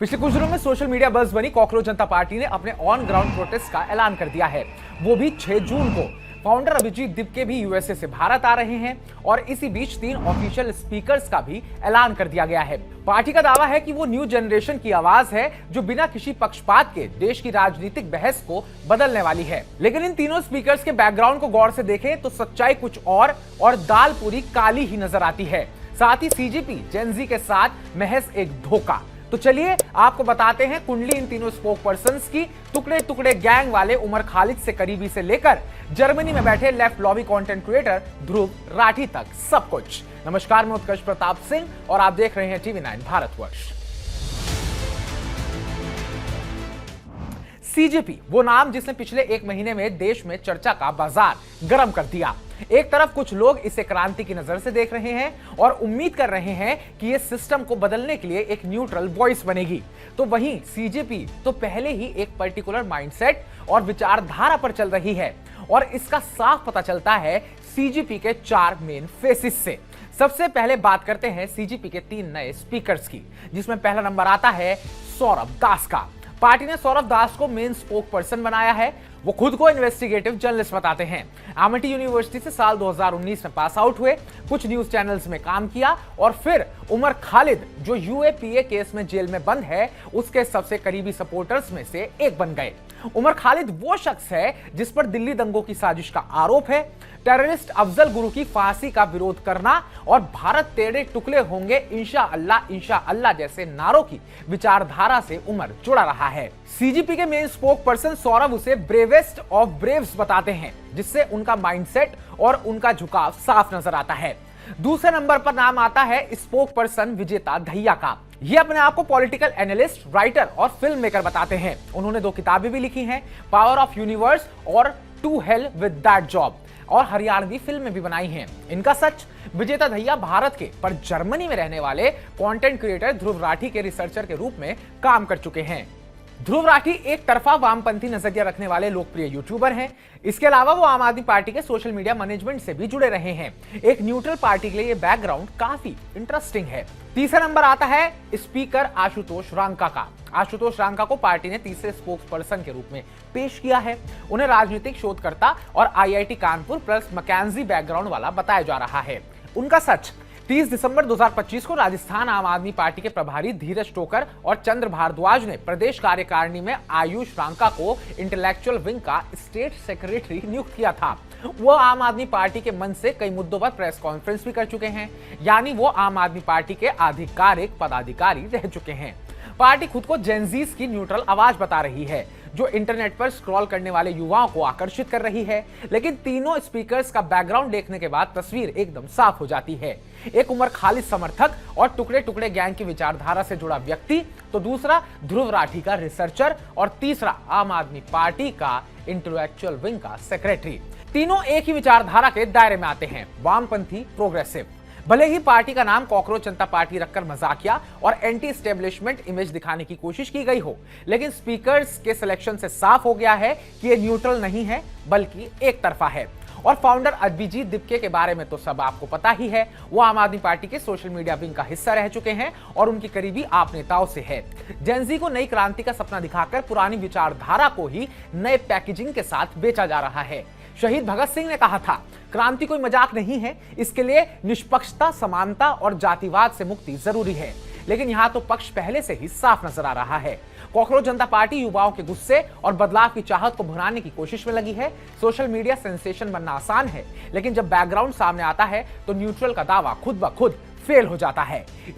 पिछले कुछ दिनों में सोशल मीडिया बज़ बनी कॉकरोच जनता पार्टी ने अपने ऑन ग्राउंड प्रोटेस्ट का ऐलान कर दिया है, वो भी 6 जून को। फाउंडर अभिजीत दिपके भी यूएसए से भारत आ रहे हैं और इसी बीच 3 ऑफिशियल स्पीकर्स का भी ऐलान कर दिया गया है। पार्टी का दावा है कि वो न्यू जनरेशन की आवाज है जो बिना किसी पक्षपात के देश की राजनीतिक बहस को बदलने वाली है। लेकिन इन तीनों स्पीकर्स के बैकग्राउंड को गौर से देखें तो सच्चाई कुछ और दाल पूरी काली ही नजर आती है। साथ ही सीजेपी जेन-ज़ी के साथ महज एक धोखा। तो चलिए आपको बताते हैं कुंडली इन तीनों स्पोक पर्संस की, टुकड़े टुकड़े गैंग वाले उमर खालिद से करीबी से लेकर जर्मनी में बैठे left lobby content creator Dhruv Rathee तक सब कुछ। नमस्कार, मैं उत्कर्ष प्रताप सिंह और आप देख रहे हैं TV9 भारतवर्ष। सीजेपी वो नाम जिसने पिछले 1 महीने में देश में चर्चा का बाजार गर्म कर दिया। एक तरफ कुछ लोग इसे क्रांति की नजर से देख रहे हैं और उम्मीद कर रहे हैं कि ये सिस्टम को बदलने के लिए एक न्यूट्रल वॉइस बनेगी, तो वहीं सीजेपी तो पहले ही एक पर्टिकुलर माइंडसेट और विचारधारा पर चल रही है और इसका साफ पता चलता है सीजेपी के 4 मेन फेसेस से। सबसे पहले बात करते हैं सीजेपी के 3 नए स्पीकर्स की, जिसमें पहला नंबर आता है सौरभ दास का। पार्टी ने सौरभ दास को मेन स्पोक पर्सन बनाया है। वो खुद को इन्वेस्टिगेटिव जर्नलिस्ट बताते हैं। एमिटी यूनिवर्सिटी से साल 2019 में पास आउट हुए, कुछ न्यूज चैनल्स में काम किया और फिर उमर खालिद जो यूएपीए केस में जेल में बंद है, उसके सबसे करीबी सपोर्टर्स में से एक बन गए। उमर खालिद वो शख्स है जिस पर दिल्ली दंगों की साजिश का आरोप है। टेररिस्ट अफजल गुरु की फांसी का विरोध करना और भारत तेरे टुकड़े होंगे इंशा अल्लाह जैसे नारों की विचारधारा से उमर जुड़ा रहा है। सीजेपी के मेन स्पोक पर्सन सौरभ उसे ब्रेवेस्ट ऑफ ब्रेव्स बताते हैं, जिससे उनका माइंडसेट और उनका झुकाव साफ नजर आता है। दूसरे नंबर पर नाम आता है स्पोक पर्सन विजेता दहिया का। ये अपने आप को पॉलिटिकल एनालिस्ट, राइटर और फिल्म मेकर बताते हैं। उन्होंने 2 किताबें भी लिखी हैं, पावर ऑफ यूनिवर्स और to hell with that job, और हरियाणवी फिल्में भी बनाई हैं। इनका सच, विजेता दहिया भारत के पर जर्मनी में रहने वाले कंटेंट क्रिएटर ध्रुव राठी के रिसर्चर के रूप में काम कर चुके हैं। ध्रुव राठी एक तरफा वामपंथी नजरिया रखने वाले लोकप्रिय यूट्यूबर हैं। इसके अलावा वो आम आदमी पार्टी के सोशल मीडिया मैनेजमेंट से भी जुड़े रहे हैं। एक न्यूट्रल पार्टी के लिए ये बैकग्राउंड काफी इंटरेस्टिंग है। तीसरा नंबर आता है स्पीकर आशुतोष रांका का। आशुतोष रांका को पार्टी ने तीसरे स्पोक्स पर्सन के रूप में पेश किया है। उन्हें राजनीतिक शोधकर्ता और IIT Kanpur plus McKinsey background वाला बताया जा रहा है। उनका सच, 30 दिसंबर 2025 को राजस्थान आम आदमी पार्टी के प्रभारी धीरज टोकर और चंद्र भारद्वाज ने प्रदेश कार्यकारिणी में आयुष रांका को इंटेलेक्चुअल विंग का स्टेट सेक्रेटरी नियुक्त किया था। वो आम आदमी पार्टी के मन से कई मुद्दों पर प्रेस कॉन्फ्रेंस भी कर चुके हैं, यानी वो आम आदमी पार्टी के आधिकारिक पदाधिकारी रह चुके हैं। पार्टी खुद को जेन-ज़ीज़ की न्यूट्रल आवाज बता रही है, जो इंटरनेट पर स्क्रॉल करने वाले युवाओं को आकर्षित कर रही है। लेकिन तीनों स्पीकर्स का बैकग्राउंड देखने के बाद तस्वीर एकदम साफ हो जाती है। एक उमर खालिद समर्थक और टुकड़े टुकड़े गैंग की विचारधारा से जुड़ा व्यक्ति, तो दूसरा ध्रुव राठी का रिसर्चर और तीसरा आम आदमी पार्टी का इंटेलेक्चुअल विंग का सेक्रेटरी। तीनों एक ही विचारधारा के दायरे में आते हैं, वामपंथी प्रोग्रेसिव। भले ही पार्टी का नाम कॉकरोच जनता पार्टी रखकर मजाकिया और एंटी एस्टेब्लिशमेंट इमेज दिखाने की कोशिश की गई हो, लेकिन स्पीकर्स के सिलेक्शन से साफ हो गया है कि ये न्यूट्रल नहीं है बल्कि एक तरफा है। और फाउंडर अभिजीत दिपके के बारे में तो सब आपको पता ही है। वो आम आदमी पार्टी के सोशल मीडिया विंग का हिस्सा रह चुके हैं और उनकी करीबी आप नेताओं से है। जेन-ज़ी को नई क्रांति का सपना दिखाकर पुरानी विचारधारा को ही नए पैकेजिंग के साथ बेचा जा रहा है। शहीद भगत सिंह ने कहा था, क्रांति कोई मजाक नहीं है, इसके लिए निष्पक्षता, समानता और जातिवाद से मुक्ति जरूरी है। लेकिन यहाँ तो पक्ष पहले से ही साफ नजर आ रहा है। कॉकरोच जनता पार्टी युवाओं के गुस्से और बदलाव की चाहत को भुनाने की कोशिश में लगी है। सोशल मीडिया सेंसेशन बनना आसान है, लेकिन जब बैकग्राउंड सामने आता है तो न्यूट्रल का दावा खुद ब खुद फेल हो जाता है।